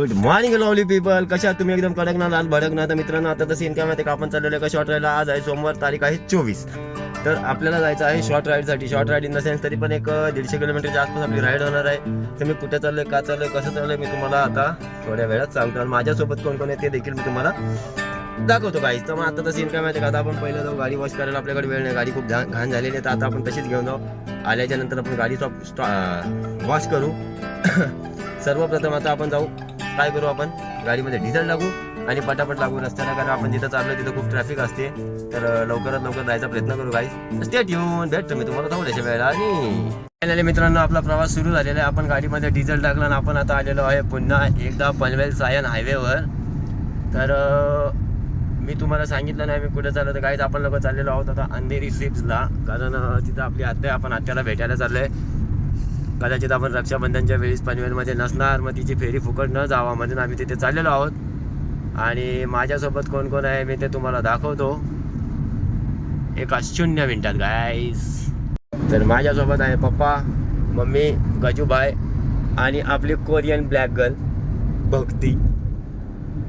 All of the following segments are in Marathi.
गुड मॉर्निंग लवली पीपल, कशा आहात तुम्ही? एकदम कडक ना लाल भडक ना. तर मित्रांनो, आता तर सीन काय माहिती का, आपण चाललेलो आहे शॉर्ट राईडला. आज आहे सोमवार, तारीख आहे 24. तर आपल्याला जायचं आहे शॉर्ट राईडसाठी. Short ride in the sense तरी पण एक 150 किलोमीटरच्या आसपास आपली राईड होणार आहे. तर मी कुठे चाललोय, का चाललोय, कसं चाललोय, मी तुम्हाला आता थोड्या वेळात सांगतो. आणि माझ्यासोबत कोण कोण आहे ते देखील मी तुम्हाला दाखवतो गाईस. तर मग आता तर सीन काय माहिती का, आता आपण पहिलं जाऊ गाडी वॉश करायला. आपल्याकडे वेळ नाही, गाडी खूप घाण झालेली आहे. तर आता आपण तशीच घेऊन जाऊ. आल्याच्या नंतर आपण गाडी वॉश करू. सर्वप्रथम आता आपण जाऊ, काय करू, आपण गाडीमध्ये डिझेल टाकू आणि पटापट लागू रस्त्याला. कारण आपण जिथं चाललोय तिथं खूप ट्रॅफिक असते. तर लवकरात लवकर जायचा प्रयत्न करू गाईस. स्टे ट्यून, भेटतो मी तुम्हाला थोड्याशा वेळा. आणि मित्रांनो, आपला प्रवास सुरू झालेला आहे. आपण गाडीमध्ये डिझेल टाकला आणि आपण आता आलेलो आहे पुन्हा एकदा पनवेल सायन हायवेवर. तर मी तुम्हाला सांगितलं नाही मी कुठे चाललो. तर गाईज आपण लोक चाललेलो आहोत आता अंधेरी सिप्सला. कारण तिथं आपली आत्या, आपण आत्याला भेटायला चाललोय. कदाचित आपण रक्षाबंधनच्या वेळेस पनवेलमध्ये नसणार, मग तिची फेरी फुकट न जावा म्हणून आम्ही तिथे चाललेलो आहोत. आणि माझ्यासोबत कोण कोण आहे मी ते तुम्हाला दाखवतो एका 0 मिनिटात गाईज. तर माझ्यासोबत आहे पप्पा, मम्मी, गजूभाई आणि आपली कोरियन ब्लॅक गर्ल भक्ती.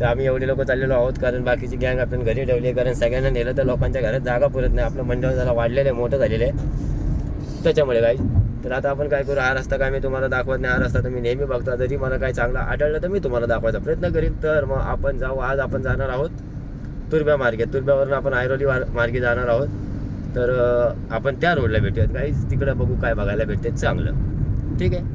तर आम्ही एवढे लोक चाललेलो आहोत, कारण बाकीची गँग आपण घरी ठेवली आहे. कारण सगळ्यांना नेलं तर लोकांच्या घरात जागा पुरत नाही. आपलं मंडळ जरा वाढलेलं आहे, मोठं झालेलं आहे त्याच्यामुळे गाईज. तर आता आपण काय करू, हा रस्ता काय मी तुम्हाला दाखवत नाही. हा रस्ता तर मी नेहमी बघतो. जरी मला काय चांगला आढळलं तर मी तुम्हाला दाखवायचा प्रयत्न करीन. तर मग आपण जाऊ. आज आपण जाणार आहोत तुर्ब्या मार्गे. तुर्ब्यावरून आपण ऐरोली मार्गे जाणार आहोत. तर आपण त्या रोडला भेटूयात गाईज. तिकडे बघू काय बघायला भेटते चांगलं. ठीक आहे.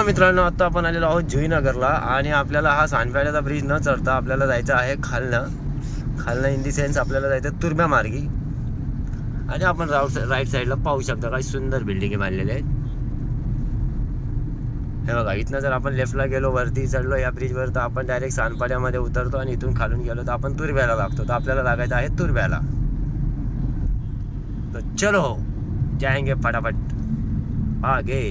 मित्रांनो, आता आपण आलेलो आहोत जुईनगरला. आणि आपल्याला हा सानपेड्याचा ब्रिज न चढता आपल्याला जायचं आहे खालनं इन दी सेन्स आपल्याला जायचं तुर्ब्या मार्गी. आणि आपण राईट साईडला पाहू शकता काही सुंदर बिल्डिंग बांधलेले आहेत. हे बघा, इथनं जर आपण लेफ्टला गेलो, वरती चढलो या ब्रिजवर, तर आपण डायरेक्ट सानपाड्यामध्ये उतरतो. आणि इथून खालून गेलो तर आपण तुर्ब्याला लागतो. तर आपल्याला लागायचं आहे तुर्ब्याला. तर चलो जाएंगे फटाफट आगे.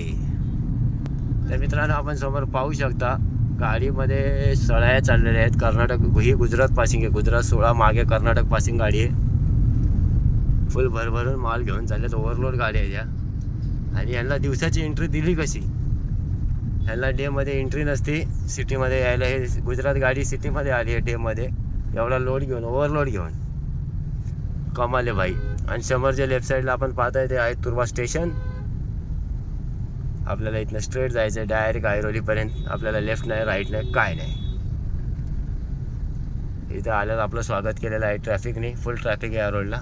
तर मित्रांनो, आपण समोर पाहू शकता गाडीमध्ये सळ्या चाललेल्या आहेत. कर्नाटक, ही गुजरात पासिंग आहे. गुजरात 16, मागे कर्नाटक पासिंग गाडी आहे. फुल भरभरून माल घेऊन चालल्यात. ओव्हरलोड गाडी आहे या. आणि यांना दिवसाची एंट्री दिली कशी? ह्यांना डेमध्ये एंट्री नसते सिटीमध्ये यायला. हे गुजरात गाडी सिटीमध्ये आली आहे डेमध्ये, एवढा लोड घेऊन, ओव्हरलोड घेऊन. कमाल आहे भाई. आणि समोरच्या लेफ्ट साईडला आपण पाहताय ते आहे तुर्बा स्टेशन. आपल्याला इथनं स्ट्रेट जायचं आहे डायरेक्ट ऐरोलीपर्यंत. आपल्याला लेफ्ट नाही, राईट नाही, काय नाही. इथं आल्यावर आपलं स्वागत केलेलं आहे ट्रॅफिकने. फुल ट्रॅफिक आहे या रोडला.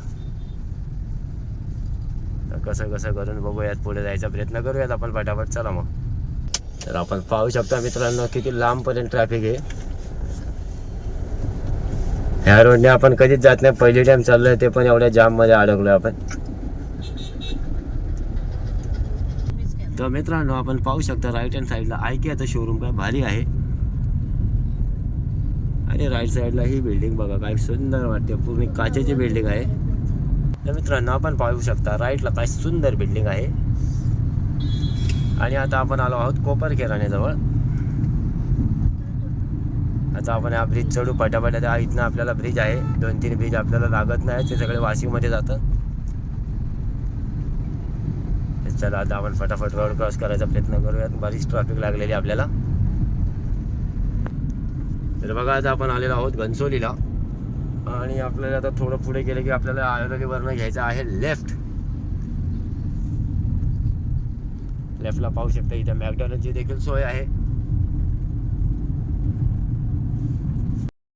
कसं कसं करून बघूयात, पुढे जायचा प्रयत्न करूयात आपण फटाफट. चला मग. तर आपण पाहू शकता मित्रांनो किती लांबपर्यंत ट्रॅफिक आहे. ह्या रोडने आपण कधीच जात नाही. पहिली टाइम चाललोय ते पण एवढ्या जाममध्ये अडकलोय आपण. तर मित्रांनो, आपण पाहू शकता राईट हँड साईडला IKEAचं शोरूम काय भारी आहे. आणि राईट साईडला ही बिल्डिंग बघा काय सुंदर वाटते. पूर्ण काचेची बिल्डिंग आहे. तर मित्रांनो, आपण पाहू शकता राईटला काय सुंदर बिल्डिंग आहे. आणि आता आपण आलो आहोत कोपर किराण्याजवळ. आता आपण हा ब्रिज चढू पटापट. इथनं आपल्याला ब्रिज आहे, 2-3 ब्रिज आपल्याला लागत नाही, ते सगळे वाशिममध्ये जातं. चला आता आपण फटाफट रोड क्रॉस करायचा प्रयत्न करूयात. बरीच ट्रॅफिक लागलेली आपल्याला. तर बघा आता आपण आलेलो आहोत घनसोलीला आणि आपल्याला आता थोडं पुढे गेलं की आपल्याला आयरोलीवरनं घ्यायचं आहे लेफ्ट. लेफ्टला पाहू शकता इथे मॅकडॉनल्डची देखील सोय आहे.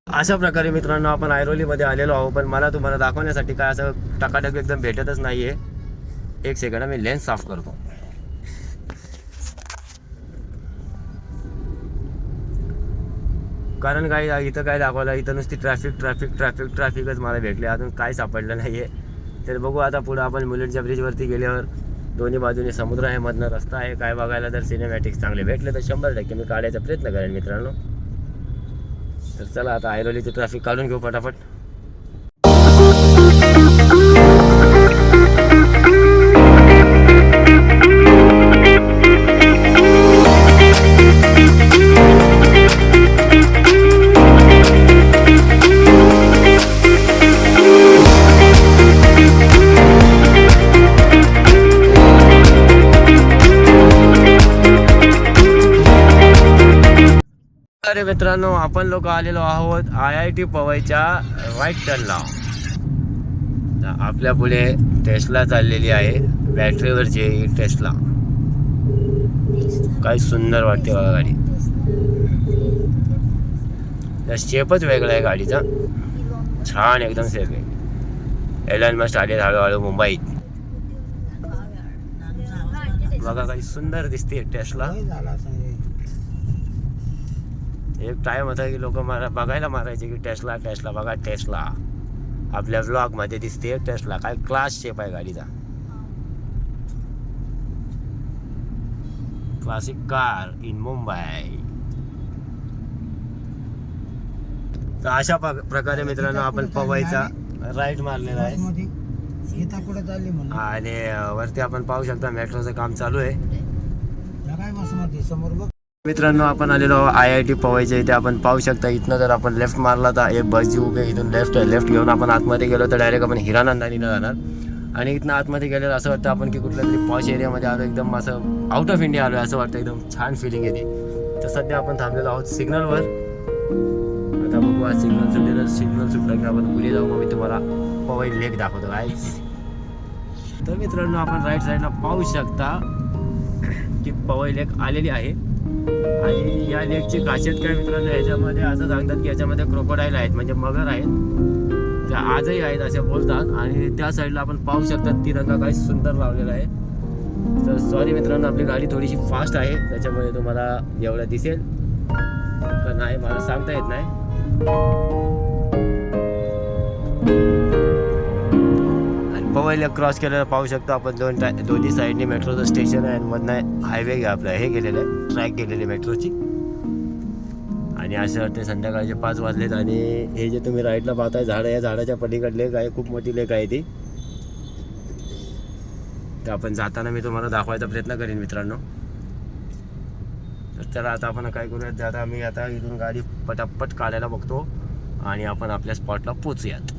अशा प्रकारे मित्रांनो आपण आयरोलीमध्ये आलेलो आहोत. पण मला तुम्हाला दाखवण्यासाठी काय असं टकाटक एकदम भेटतच नाहीये. एक सेकंड मी लेन्स साफ करतो. कारण काय इथं काय दाखवलं, इथं नुसती ट्रॅफिकच मला भेटले. अजून काय सापडलं नाहीये. तर बघू आता पुढे आपण मुलेटच्या ब्रिजवरती गेल्यावर दोन्ही बाजूने समुद्र आहे, मधनं रस्ता आहे. काय बघायला जर सिनेमॅटिक्स चांगले भेटले तर 100% मी काढायचा प्रयत्न करेन मित्रांनो. तर चला आता आयरोलीचं ट्रॅफिक काढून घेऊ फटाफट. अरे मित्रांनो आपण लोक आलेलो आहोत IIT पवईच्या राईट टर्नला. आपल्या पुढे टेस्ला चाललेली आहे, बॅटरीवरची टेस्ला. काय सुंदर वाटते बघा गाडी. शेपच वेगळा आहे गाडीचा, छान एकदम सेफ आहे. एलन मस्ट आले हळूहळू मुंबईत. बघा काही सुंदर दिसते टेस्ला. एक टाइम होता की लोक बघायला मारायचे की टेस्ला बघा टेस्ला. आपल्या व्लॉग मध्ये दिसते टेस्ला. काय क्लास शेप आहे गाडीचा. Classic car in Mumbai. तर अशा प्रकारे मित्रांनो आपण पवईचा राईट मारलेला आहे आणि वरती आपण पाहू शकता मेट्रोचं काम चालू आहे. मित्रांनो आपण आलेलो IIT पवईच्या इथे. आपण पाहू शकता इथनं जर आपण लेफ्ट मारला तर एक बस जी उभी आहे, इथून लेफ्ट घेऊन आपण आतमध्ये गेलो तर डायरेक्ट आपण हिरानंदानीला जाणार. आणि इथनं आतमध्ये गेल्यावर असं वाटतं आपण की कुठल्या तरी पॉश एरियामध्ये आलो, एकदम असं आउट ऑफ इंडिया आलो असं वाटतं. एकदम छान फिलिंग येते. तर सध्या आपण थांबलेलो आहोत सिग्नलवर. आता बघू आज सिग्नल सुटलं की आपण पुढे जाऊ. मग मी तुम्हाला पवई लेक दाखवतो गाईस. तर मित्रांनो आपण राईट साईडला पाहू शकता की पवई लेक आलेली आहे. आणि या लेकची खासियत काय मित्रांनो, याच्यामध्ये असं सांगतात की याच्यामध्ये क्रोकोडाईल आहेत, म्हणजे मगर आहेत, त्या आजही आहेत असे बोलतात. आणि त्या साईडला आपण पाहू शकता तिरंगा काय सुंदर लावलेला आहे. तर सॉरी मित्रांनो आपली गाडी थोडीशी फास्ट आहे, त्याच्यामुळे तुम्हाला एवढं दिसेल का नाही मला सांगता येत नाही. आणि पवई लेक क्रॉस केलेलं पाहू शकतो आपण. दोन्ही साईडने मेट्रोचं स्टेशन आहे आणि मधनं हायवे आपलं हे गेलेलं आहे, ट्रॅक गेलेली मेट्रोची. आणि असं वाटते संध्याकाळचे 5 वाजलेत. आणि हे जे तुम्ही राईटला पाहताय झाड, या झाडाच्या पलीकडले काय खूप मोठी लेक आहे ती. तर आपण जाताना मी तुम्हाला दाखवायचा प्रयत्न करेन मित्रांनो. तर चला आता आपण काय करूयात, आता मी आता इथून गाडी पटापट काढायला बघतो आणि आपण आपल्या स्पॉटला पोचूयात.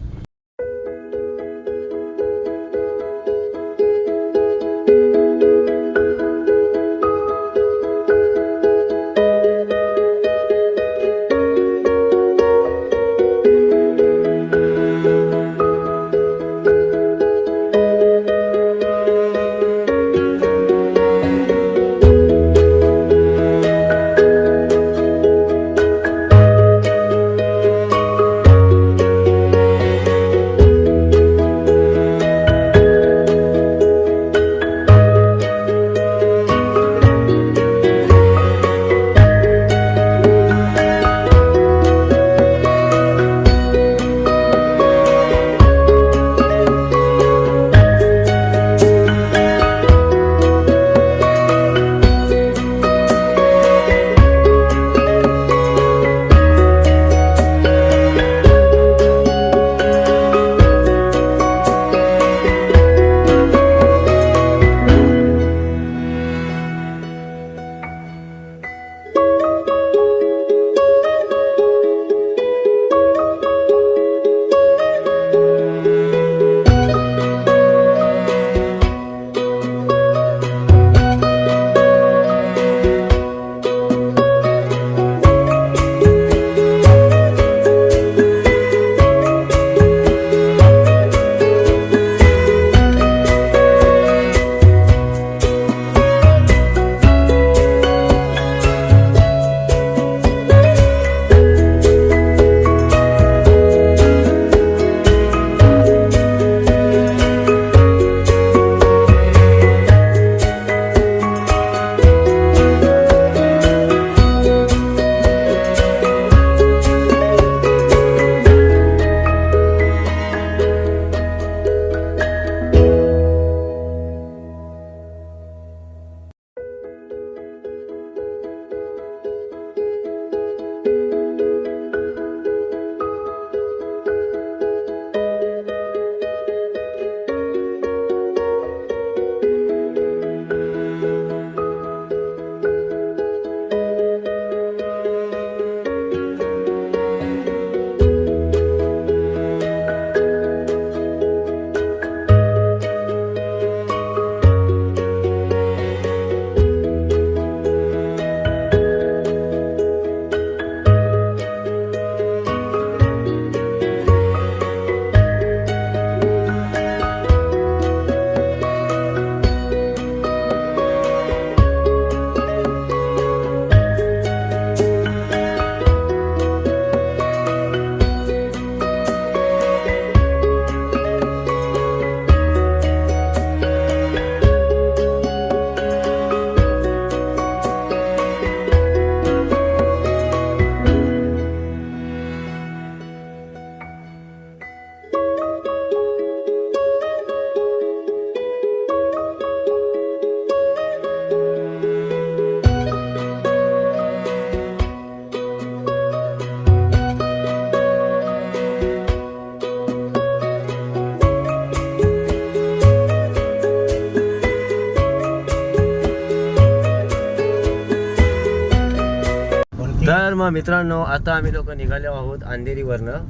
तर मग मित्रांनो, आता आम्ही लोक निघालो आहोत अंधेरीवरनं.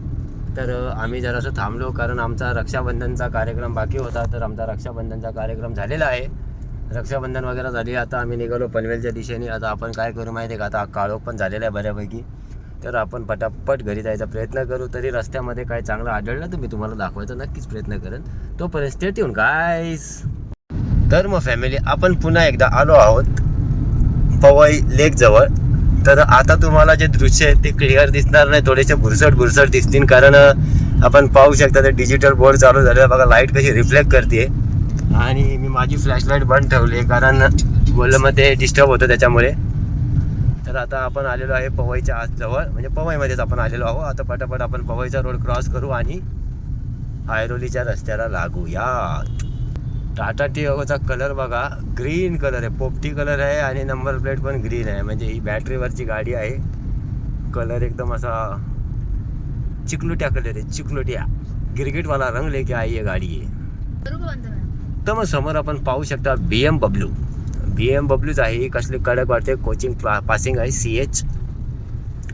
तर आम्ही जरासं थांबलो कारण आमचा रक्षाबंधनचा कार्यक्रम बाकी होता. तर आमचा रक्षाबंधनचा कार्यक्रम झालेला आहे, रक्षाबंधन वगैरे झाली. आता आम्ही निघालो पनवेलच्या दिशेने. आता आपण काय करू माहिती आहे का, आता काळोख पण झालेला आहे बऱ्यापैकी. तर आपण पटापट घरी जायचा प्रयत्न करू. तरी रस्त्यामध्ये काय चांगलं आढळलं तर मी तुम्हाला दाखवायचा नक्कीच प्रयत्न करेन. तोपर्यंत स्टे ट्यून गाईस. तर मग फॅमिली, आपण पुन्हा एकदा आलो आहोत पवई लेक जवळ. तर आता तुम्हाला जे दृश्य आहे ते क्लिअर दिसणार नाही, थोडेसे भुरसट दिसतील. कारण आपण पाहू शकता ते डिजिटल बोर्ड चालू झाले बघा, लाईट कशी रिफ्लेक्ट करते. आणि मी माझी फ्लॅशलाईट बंद ठेवली कारण बोललं मग ते डिस्टर्ब होतं त्याच्यामुळे. तर आता आपण आलेलो आहे पवईच्या आज जवळ, म्हणजे पवईमध्येच आपण आलेलो आहोत. आता पटापट आपण पवईचा रोड क्रॉस करू आणि ऐरोलीच्या रस्त्याला लागूयात. टाटा टियागोचा कलर बघा, ग्रीन कलर आहे, पोपटी कलर आहे आणि नंबर प्लेट पण ग्रीन आहे. म्हणजे ही बॅटरीवरची गाडी आहे. कलर एकदम असा चिकलुट्या कलर आहे, चिकलुट्या गिरगिटवाला रंग लेके आई आहे गाडी आहे. तर मग समोर आपण पाहू शकता BMWच आहे. ही कसली कडक वाटते, कोचिंग पासिंग आहे CH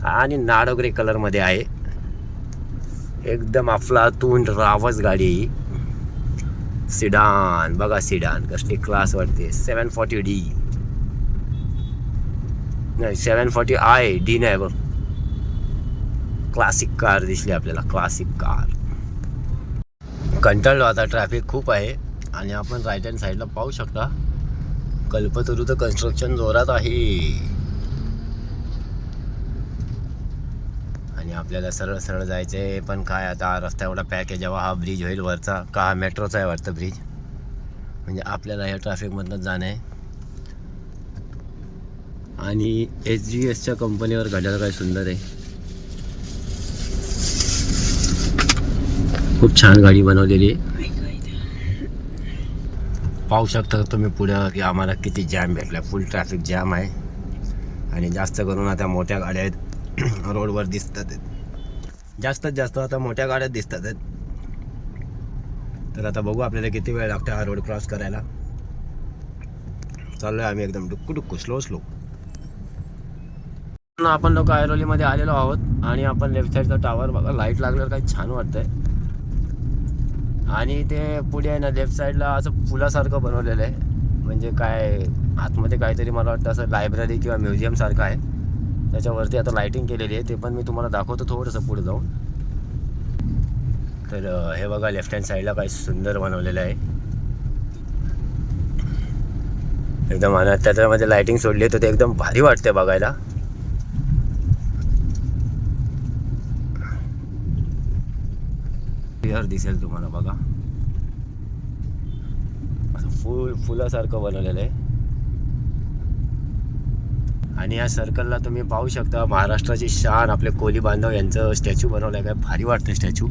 आणि नाडो ग्रे कलरमध्ये आहे. एकदम अफलातून रावस गाडी ही. सिडान बघा, सिडान कसली क्लास वाटते. 740D नाही, 740i नाही बघ, क्लासिक कार दिसली आपल्याला, क्लासिक कार. कंटाळलो आता, ट्रॅफिक खूप आहे. आणि आपण राईट हँड साईडला पाहू शकता कल्पतरूचं कन्स्ट्रक्शन जोरात आहे. आणि आपल्याला सरळ जायचं आहे. पण काय आता रस्ता एवढा पॅक आहे. जेव्हा हा ब्रिज होईल वरचा, का हा मेट्रोचा आहे वाटतं ब्रिज, म्हणजे आपल्याला या ट्रॅफिकमधनंच जाणं आहे. आणि SGSच्या कंपनीवर घड्याळ काय सुंदर आहे, खूप छान गाडी बनवलेली आहे. पाहू शकता तुम्ही पुढं की आम्हाला किती जॅम भेटला, फुल ट्रॅफिक जॅम आहे. आणि जास्त करून आता मोठ्या गाड्या आहेत रोडवर दिसतात, जास्तीत जास्त आता मोठ्या गाड्या दिसतात आहेत. तर आता बघू आपल्याला किती वेळ लागतो हा रोड क्रॉस करायला. चाललोय आम्ही एकदम डुक्कू स्लो. आपण लोक ऐरोलीमध्ये आलेलो आहोत. आणि आपण लेफ्ट साईडचा टावर बघा, लाईट लागल्यावर काही छान वाटतंय. आणि ते पुढे आहे ना लेफ्ट साईडला असं फुलासारखं बनवलेलं आहे. म्हणजे काय आतमध्ये काहीतरी मला वाटतं असं लायब्ररी किंवा म्युझियम सारखं आहे. त्याच्यावरती आता लाईटिंग केलेली आहे, ते पण मी तुम्हाला दाखवतो थोडंसं पुढे जाऊन. तर हे बघा लेफ्ट हँड साईडला काही सुंदर बनवलेलं आहे एकदम. आणि त्याच्यामध्ये लाईटिंग सोडली तर ते एकदम भारी वाटते बघायला. क्लिअर दिसेल तुम्हाला बघा, असं फुलासारखं बनवलेलं आहे. आणि या सर्कलला तुम्ही पाहू शकता महाराष्ट्राची शान आपले कोली बांधव यांचं स्टॅच्यू बनवलं आहे. काय भारी वाटतं स्टॅच्यू.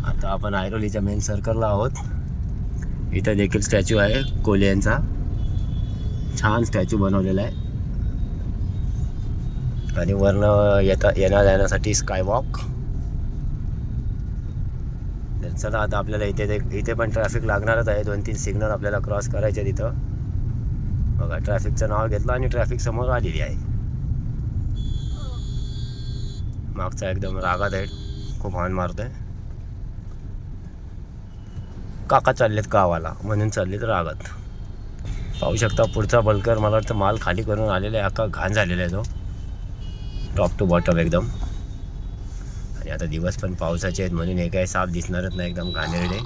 आता आपण ऐरोलीच्या मेन सर्कलला आहोत. इथं देखील स्टॅच्यू आहे कोली यांचा, छान स्टॅच्यू बनवलेला आहे. आणि वरनं येण्या जाण्यासाठी स्कायवॉक. चला आता आपल्याला इथे पण ट्रॅफिक लागणारच आहे. 2-3 सिग्नल आपल्याला क्रॉस करायचे तिथं बघा. ट्रॅफिकचं नाव घेतलं आणि ट्रॅफिक समोर आलेली आहे. मागचा एकदम रागात आहे, खूप हॉर्न मारतोय. काका चाललेत गावाला म्हणून चाललेत रागात. पाहू शकता पुढचा बल्कर मला वाटतं माल खाली करून आलेला आहे. अख्खा घाण झालेला आहे तो, टॉप टू बॉटम एकदम. आणि आता दिवस पण पावसाचे आहेत म्हणून हे काही साफ दिसणारच नाही, एकदम घाणेरडे.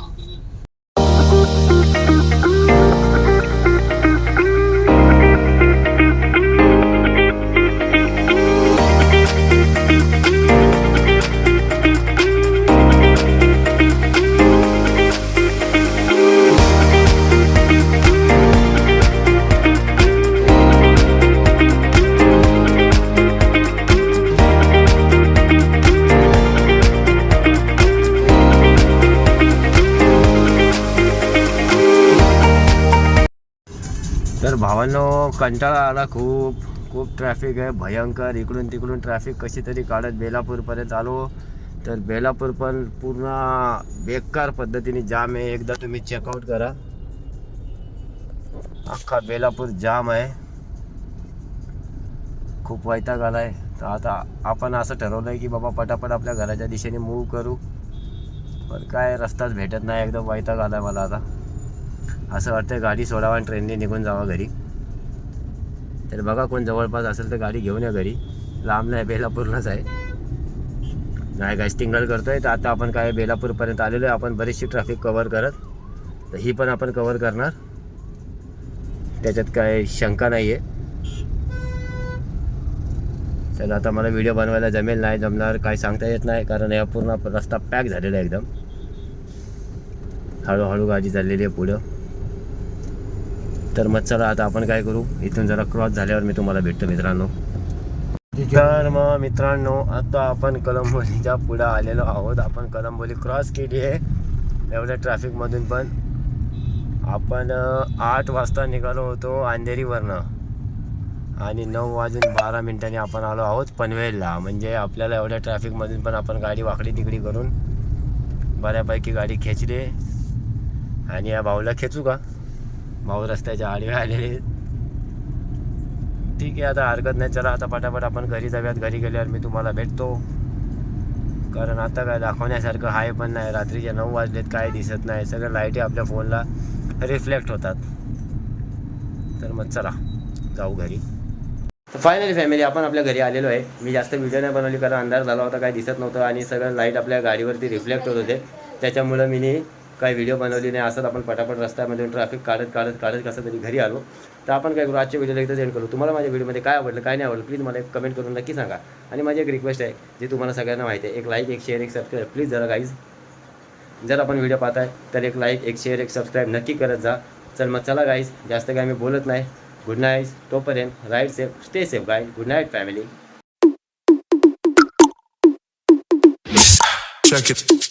तर भावांनो कंटाळा आला, खूप ट्रॅफिक आहे भयंकर. इकडून तिकडून ट्रॅफिक कशी तरी काढत बेलापूरपर्यंत आलो. तर बेलापूर पण पूर्ण बेकार पद्धतीने जाम आहे. एकदा तुम्ही चेकआउट करा, अख्खा बेलापूर जाम आहे. खूप वैताग आला आहे. तर आता आपण असं ठरवलं आहे की बाबा पटापट आपल्या घराच्या दिशेने मूव्ह करू. पण काय रस्ताच भेटत नाही, एकदम वैताग आला आहे मला. आता असं वाटतं गाडी सोडावा आणि ट्रेनने निघून जावा घरी. तर बघा कोण जवळपास असेल तर गाडी घेऊन या घरी. लांब नाही, बेलापूरलाच आहे. नाही काय टिंगल करतोय. तर आता आपण काय बेलापूरपर्यंत आलेलो आहे. आपण बरीचशी ट्रॅफिक कवर करत, तर ही पण आपण कवर करणार, त्याच्यात काय शंका नाही आहे. तर आता मला व्हिडिओ बनवायला जमेल नाही जमणार काय सांगता येत नाही, कारण या पूर्ण रस्ता पॅक झालेला आहे एकदम. हळूहळू गाडी चाललेली आहे पुढं. तर मग चला आता आपण काय करू, इथून जरा क्रॉस झाल्यावर मी तुम्हाला भेटतो मित्रांनो. तर मग मित्रांनो आता आपण कळंबोलीच्या पुढं आलेलो आहोत. आपण कळंबोली क्रॉस केली आहे एवढ्या ट्रॅफिकमधून. पण आपण 8 वाजता निघालो होतो अंधेरीवरनं आणि 9:12 आपण आलो आहोत पनवेलला. म्हणजे आपल्याला एवढ्या ट्रॅफिकमधून पण आपण गाडी वाकडी तिकडी करून बऱ्यापैकी गाडी खेचली. आणि या भाऊला खेचू का, भाऊ रस्त्याच्या आडवे आलेले. ठीक आहे आता हरकत नाही. चला आता पटापट आपण घरी जाऊयात. घरी गेल्यावर मी तुम्हाला भेटतो, कारण आता काय दाखवण्यासारखं आहे पण नाही. रात्रीचे 9 वाजलेत, काय दिसत नाही. सगळ्या लाईटी आपल्या फोनला रिफ्लेक्ट होतात. तर मग चला जाऊ घरी. तर फायनली फॅमिली आपण आपल्या घरी आलेलो आहे. मी जास्त व्हिडिओ नाही बनवली कारण अंधार झाला होता, काय दिसत नव्हतं आणि सगळं लाईट आपल्या गाडीवरती रिफ्लेक्ट होत होते. त्याच्यामुळं मी काही व्हिडिओ बनवली नाही. असंच आपण पटापट रस्त्यामध्ये ट्रॅफिक काढत कसं तरी घरी आलो. तर आपण काय करू, आजच्या व्हिडिओला एकदा एंड करू. तुम्हाला माझ्या व्हिडिओमध्ये काय आवडलं काय नाही आवडलं प्लीज मला एक कमेंट करून नक्की सांगा. आणि माझी एक रिक्वेस्ट आहे जी तुम्हाला सगळ्यांना माहिती आहे, एक लाईक एक शेअर एक सबस्क्राईब प्लीज जरा गाईज. जर आपण व्हिडिओ पाहताय तर एक लाईक एक शेअर एक सबस्क्राईब नक्की करत जा. चल मग चला गाईज, जास्त काय मी बोलत नाही. गुड नाईट, तोपर्यंत ride safe stay safe guys. Good night family. Check it.